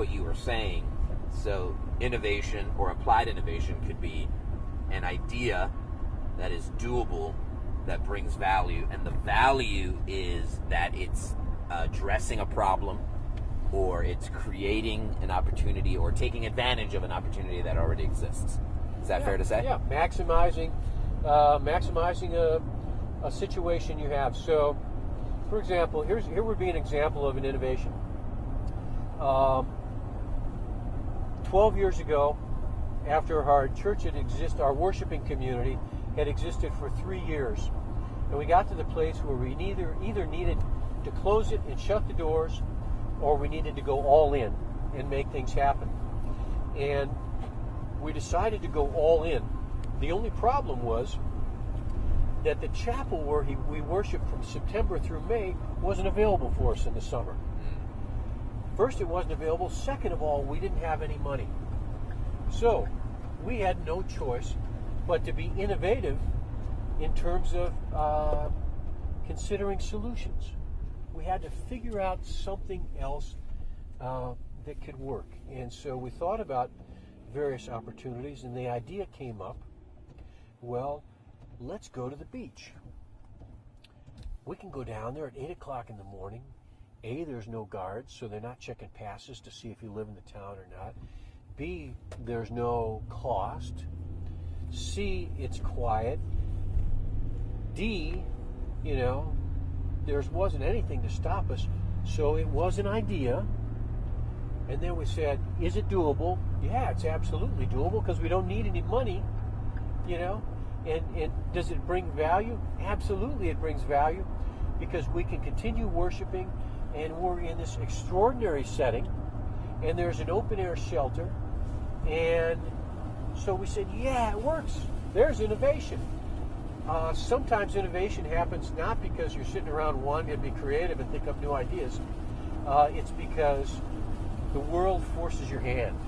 what you were saying. So innovation or applied innovation could be an idea that is doable, that brings value, and the value is that it's addressing a problem, or it's creating an opportunity, or taking advantage of an opportunity that already exists. Is that fair to say? Yeah, maximizing a situation you have. So, for example, here would be an example of an innovation. 12 years ago, after our church our worshiping community had existed for 3 years, and we got to the place where we either needed to close it and shut the doors, or we needed to go all in and make things happen. And we decided to go all in. The only problem was that the chapel where we worshiped from September through May wasn't available for us in the summer. First, it wasn't available. Second of all, we didn't have any money. So we had no choice but to be innovative in terms of considering solutions. We had to figure out something else that could work. And so we thought about various opportunities, and the idea came up, well, let's go to the beach. We can go down there at 8 o'clock in the morning. A, there's no guards, so they're not checking passes to see if you live in the town or not. B, there's no cost. C, it's quiet. D, there wasn't anything to stop us. So it was an idea. And then we said, is it doable? Yeah, it's absolutely doable because we don't need any money, And does it bring value? Absolutely it brings value because we can continue worshiping, and we're in this extraordinary setting, and there's an open-air shelter. And so we said, yeah, it works. There's innovation. Sometimes innovation happens not because you're sitting around wanting to be creative and think up new ideas. It's because the world forces your hand.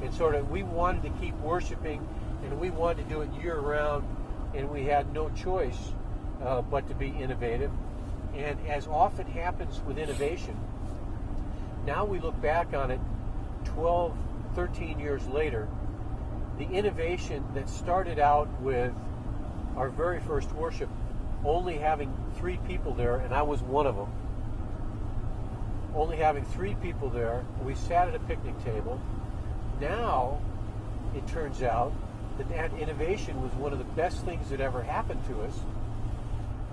And we wanted to keep worshiping, and we wanted to do it year-round, and we had no choice but to be innovative. And as often happens with innovation, now we look back on it 12, 13 years later, the innovation that started out with our very first worship only having 3 people there, and I was one of them, only having 3 people there, we sat at a picnic table. Now it turns out that innovation was one of the best things that ever happened to us,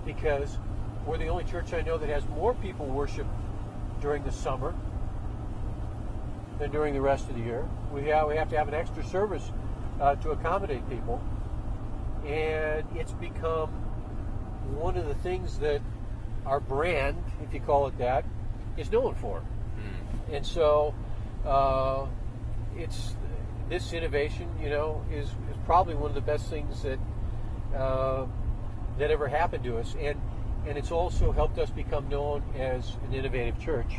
because we're the only church I know that has more people worship during the summer than during the rest of the year. We have to have an extra service to accommodate people, and it's become one of the things that our brand, if you call it that, is known for. And so it's this innovation, is probably one of the best things that that ever happened to us, and it's also helped us become known as an innovative church,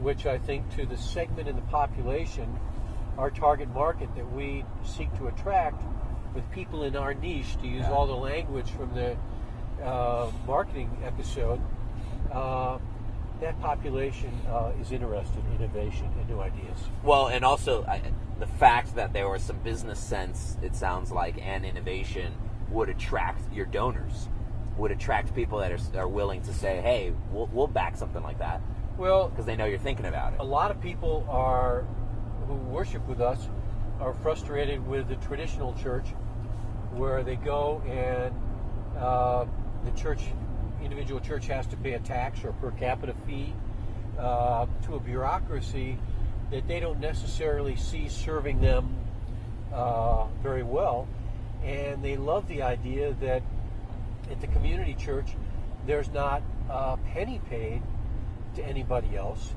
which I think to the segment in the population, our target market that we seek to attract with people in our niche, to use all the language from the marketing episode, that population is interested in innovation and new ideas. Well, and also the fact that there was some business sense, it sounds like, and innovation would attract your donors, would attract people that are willing to say, hey, we'll back something like that. Well, because they know you're thinking about it. A lot of people who worship with us are frustrated with the traditional church, where they go and the individual church has to pay a tax or per capita fee to a bureaucracy that they don't necessarily see serving them very well. And they love the idea that at the community church, there's not a penny paid to anybody else,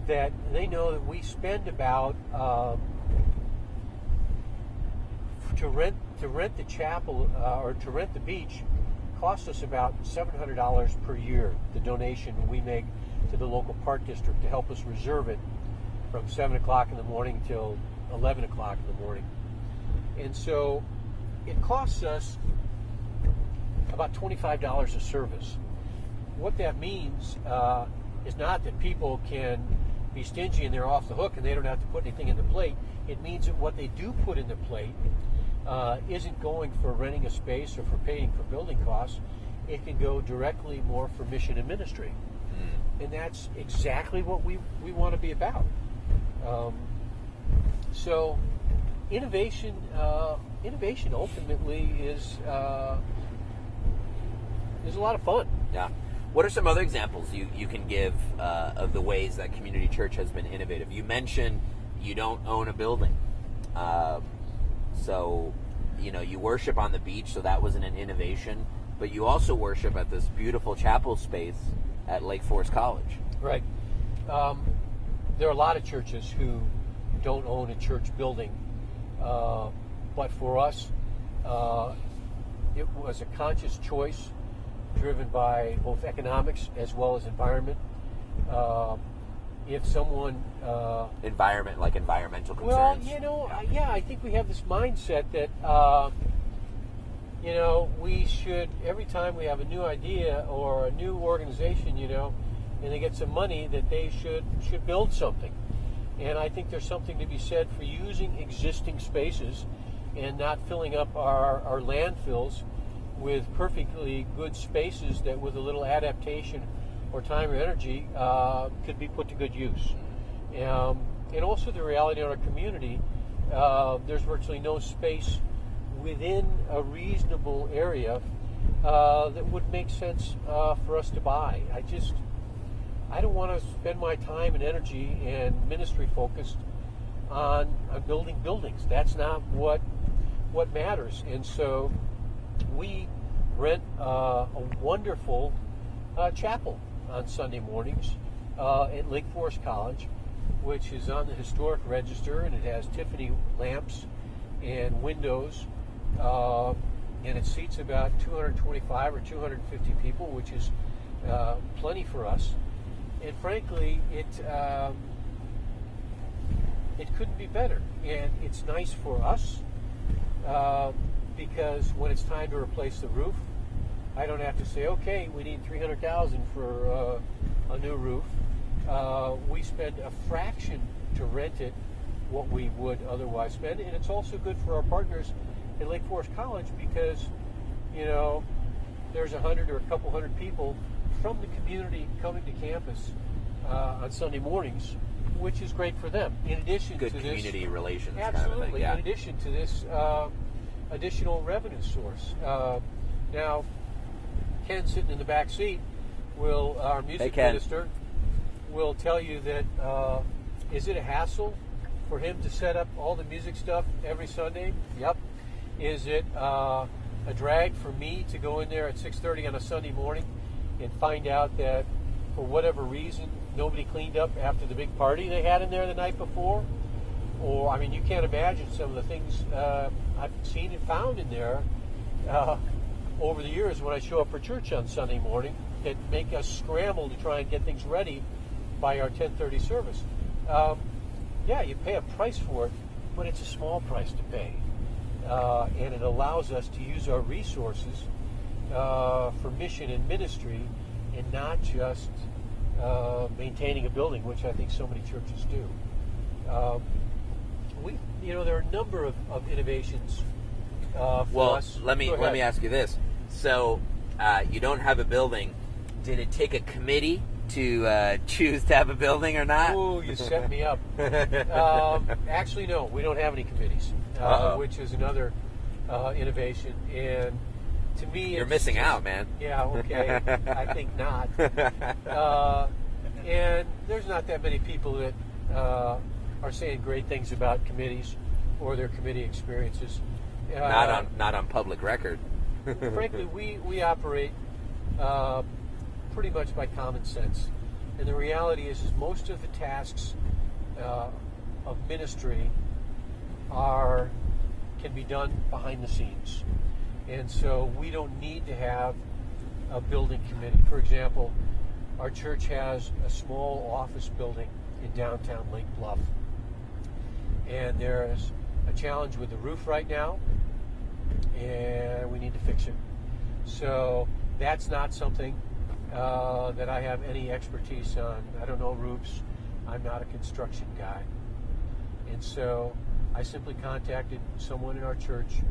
that they know that we spend about to rent the chapel or to rent the beach costs us about $700 per year, the donation we make to the local park district to help us reserve it from 7 o'clock in the morning till 11 o'clock in the morning. And so it costs us about $25 a service. What that means is not that people can be stingy and they're off the hook and they don't have to put anything in the plate. It means that what they do put in the plate isn't going for renting a space or for paying for building costs. It can go directly more for mission and ministry. And that's exactly what we want to be about. So innovation ultimately is a lot of fun. Yeah. What are some other examples you can give of the ways that community church has been innovative? You mentioned you don't own a building. So, you worship on the beach, so that wasn't an innovation. But you also worship at this beautiful chapel space at Lake Forest College. Right. There are a lot of churches who don't own a church building. But for us, it was a conscious choice driven by both economics as well as environment. If someone... environment, like environmental concerns? Well, I think we have this mindset that, we should, every time we have a new idea or a new organization, and they get some money, that they should build something. And I think there's something to be said for using existing spaces and not filling up our landfills with perfectly good spaces that with a little adaptation or time or energy could be put to good use. And also the reality in our community, there's virtually no space within a reasonable area that would make sense for us to buy. I don't want to spend my time and energy and ministry focused on building buildings. That's not what matters. And so we rent a wonderful chapel on Sunday mornings at Lake Forest College, which is on the historic register, and it has Tiffany lamps and windows, and it seats about 225 or 250 people, which is plenty for us. And frankly, it couldn't be better. And it's nice for us because when it's time to replace the roof, I don't have to say, okay, we need $300,000 for a new roof. We spend a fraction to rent it what we would otherwise spend, and it's also good for our partners at Lake Forest College because, there's 100 or a couple hundred people from the community coming to campus on Sunday mornings, which is great for them. In addition good to community this, relations absolutely. Kind of thing, yeah. In addition to this additional revenue source. Now, Ken sitting in the back seat our music minister, will tell you that is it a hassle for him to set up all the music stuff every Sunday? Yep. Is it a drag for me to go in there at 6:30 on a Sunday morning and find out that for whatever reason nobody cleaned up after the big party they had in there the night before? Or, you can't imagine some of the things I've seen and found in there over the years when I show up for church on Sunday morning that make us scramble to try and get things ready by our 10:30 service. You pay a price for it, but it's a small price to pay. And it allows us to use our resources for mission and ministry and not just maintaining a building, which I think so many churches do. There are a number of innovations for us. Let me ask you this. So, you don't have a building. Did it take a committee to choose to have a building or not? Oh, you set me up. Actually, no, we don't have any committees, which is another innovation. And to me, you're missing out, man. Yeah, okay. I think not. And there's not that many people that are saying great things about committees or their committee experiences. Not on public record. Frankly, we operate pretty much by common sense. And the reality is most of the tasks of ministry can be done behind the scenes. And so we don't need to have a building committee. For example, our church has a small office building in downtown Lake Bluff. And there's a challenge with the roof right now, and we need to fix it. So that's not something that I have any expertise on. I don't know roofs. I'm not a construction guy. And so I simply contacted someone in our church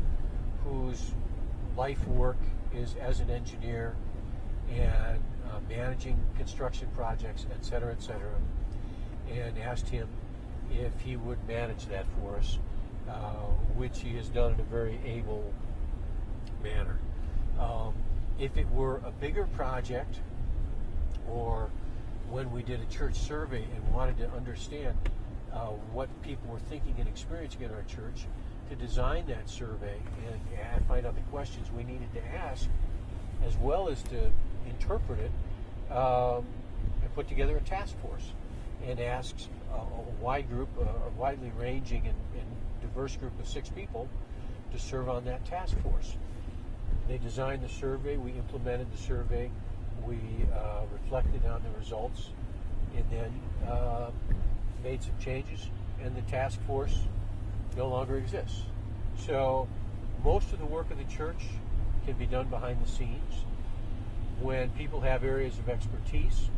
whose life work is as an engineer and managing construction projects, et cetera, and asked him if he would manage that for us, which he has done in a very able manner. If it were a bigger project, or when we did a church survey and wanted to understand what people were thinking and experiencing in our church, to design that survey and find out the questions we needed to ask, as well as to interpret it, and put together a task force and asked a wide group, a widely ranging and diverse group of 6 people to serve on that task force. They designed the survey, we implemented the survey, we reflected on the results, and then made some changes, and the task force no longer exists. So most of the work of the church can be done behind the scenes. When people have areas of expertise,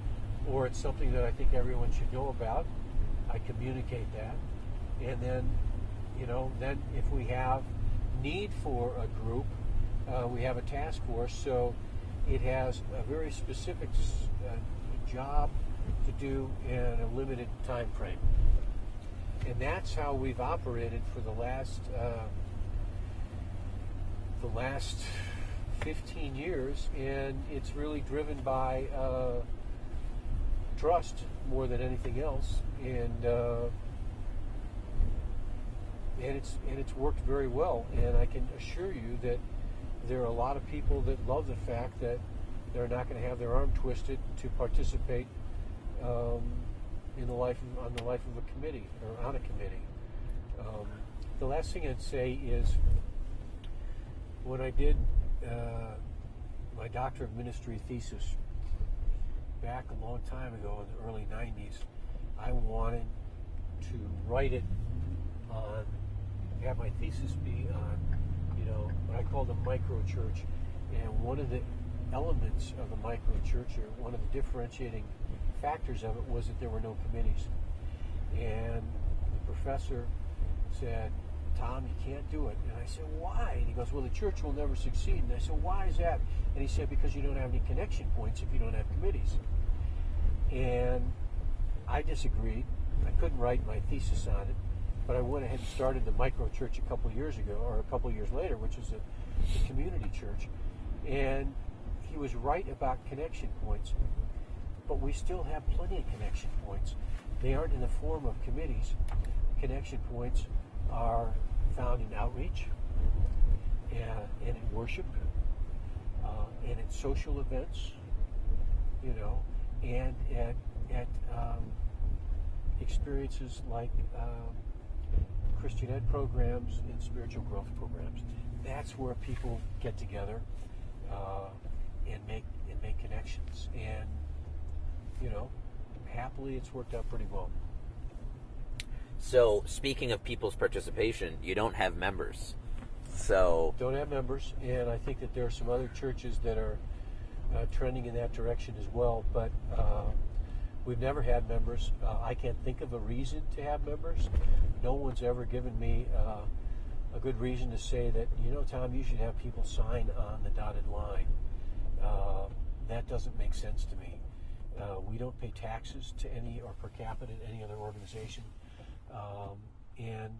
or it's something that I think everyone should know about, I communicate that. And then, then if we have need for a group, we have a task force, so it has a very specific job to do in a limited time frame. And that's how we've operated for the last 15 years, and it's really driven by trust more than anything else, and it's worked very well. And I can assure you that there are a lot of people that love the fact that they're not going to have their arm twisted to participate on the life of a committee or on a committee. The last thing I'd say is, when I did my Doctor of Ministry thesis back a long time ago in the early 90s, I wanted to write it on, have my thesis be on, what I called a micro church. And one of the elements of the micro church, or one of the differentiating factors of it, was that there were no committees. And the professor said, "Tom, you can't do it." And I said, "Why?" And he goes, "Well, the church will never succeed." And I said, "Why is that?" And he said, "Because you don't have any connection points if you don't have committees." And I disagreed. I couldn't write my thesis on it, but I went ahead and started the micro church a couple years ago, or a couple years later, which was the community church. And he was right about connection points, but we still have plenty of connection points. They aren't in the form of committees. Connection points are found in outreach, and in worship, and in social events, and at experiences like Christian ed programs and spiritual growth programs. That's where people get together and make connections. And happily, it's worked out pretty well. So, speaking of people's participation, you don't have members. So don't have members, and I think that there are some other churches that are trending in that direction as well. But we've never had members. I can't think of a reason to have members. No one's ever given me a good reason to say that, Tom, you should have people sign on the dotted line. That doesn't make sense to me. We don't pay taxes to any, or per capita to any other organization. And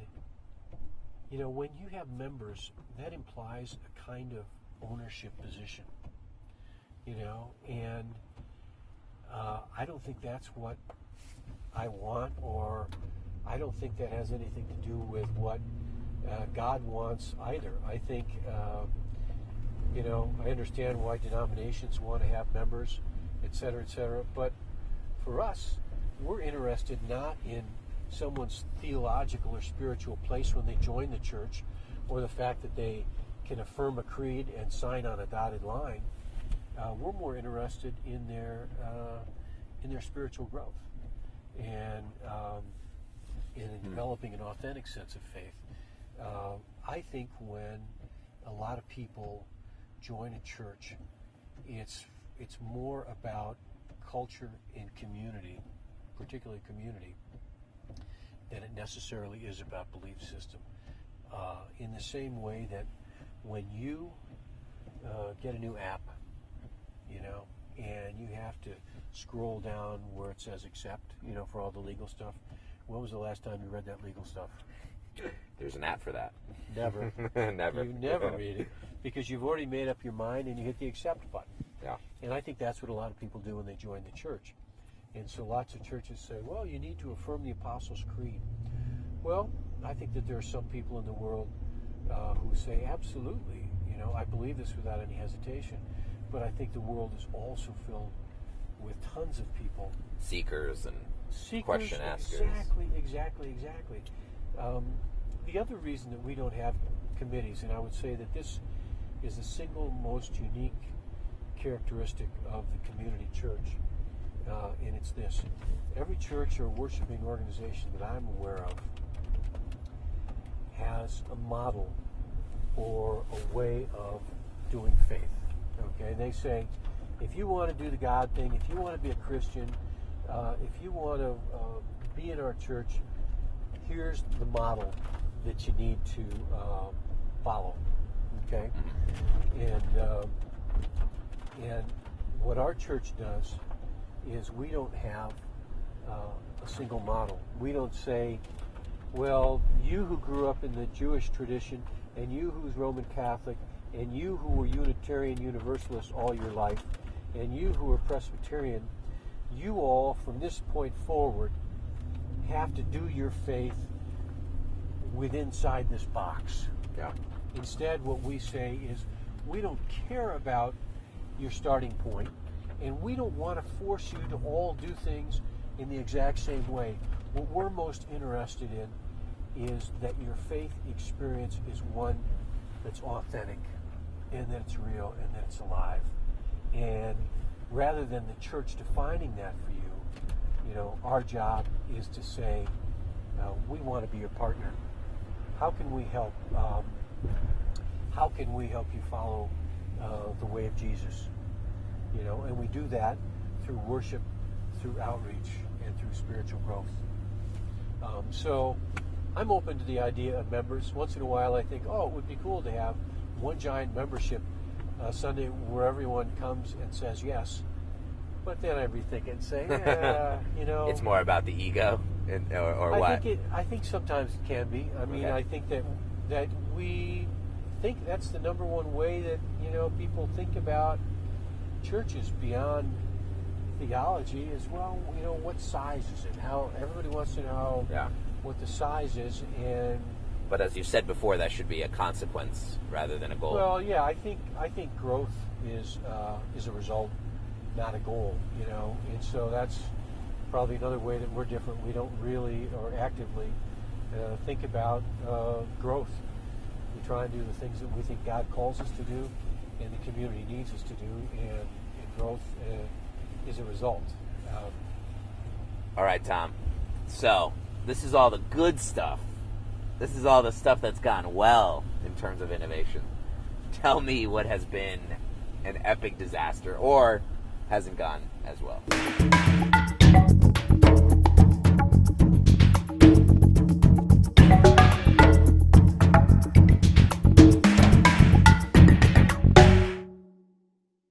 when you have members, that implies a kind of ownership position. And I don't think that's what I want, or I don't think that has anything to do with what God wants either. I think, I understand why denominations want to have members, et cetera, but for us, we're interested not in someone's theological or spiritual place when they join the church, or the fact that they can affirm a creed and sign on a dotted line. We're more interested in their spiritual growth and in developing an authentic sense of faith. I think when a lot of people join a church, it's more about culture and community particular community, than it necessarily is about belief system. In the same way that when you get a new app, and you have to scroll down where it says accept, for all the legal stuff. When was the last time you read that legal stuff? There's an app for that. Never. Never. You never read it because you've already made up your mind and you hit the accept button. Yeah. And I think that's what a lot of people do when they join the church. And so lots of churches say, well, you need to affirm the Apostles' Creed. Well, I think that there are some people in the world who say, absolutely, I believe this without any hesitation. But I think the world is also filled with tons of people. Seekers and question askers. Exactly. The other reason that we don't have committees, and I would say that this is the single most unique characteristic of the community church, and it's this. Every church or worshiping organization that I'm aware of has a model or a way of doing faith. Okay, they say, if you want to do the God thing, if you want to be a Christian, if you want to be in our church, here's the model that you need to follow. Okay, and what our church does is we don't have a single model. We don't say, well, you who grew up in the Jewish tradition, and you who's Roman Catholic, and you who were Unitarian Universalist all your life, and you who are Presbyterian, you all, from this point forward, have to do your faith inside this box. Yeah. Instead, what we say is, we don't care about your starting point, and we don't want to force you to all do things in the exact same way. What we're most interested in is that your faith experience is one that's authentic, and that it's real, and that it's alive. And rather than the church defining that for you, our job is to say, we want to be your partner. How can we help? How can we help you follow the way of Jesus? And we do that through worship, through outreach, and through spiritual growth. So I'm open to the idea of members. Once in a while I think, it would be cool to have one giant membership Sunday where everyone comes and says yes. But then I rethink it and say, It's more about the ego, or what? I think sometimes it can be. I mean, okay. I think that we think that's the number one way that, people think about churches beyond theology is, well, what size is it? How everybody wants to know what the size is, But as you said before, that should be a consequence rather than a goal. Well, yeah, I think growth is a result, not a goal, and so that's probably another way that we're different. We don't really or actively think about growth. We try and do the things that we think God calls us to do and the community needs us to do, and growth is a result. All right, Tom. So this is all the good stuff. This is all the stuff that's gone well in terms of innovation. Tell me what has been an epic disaster or hasn't gone as well.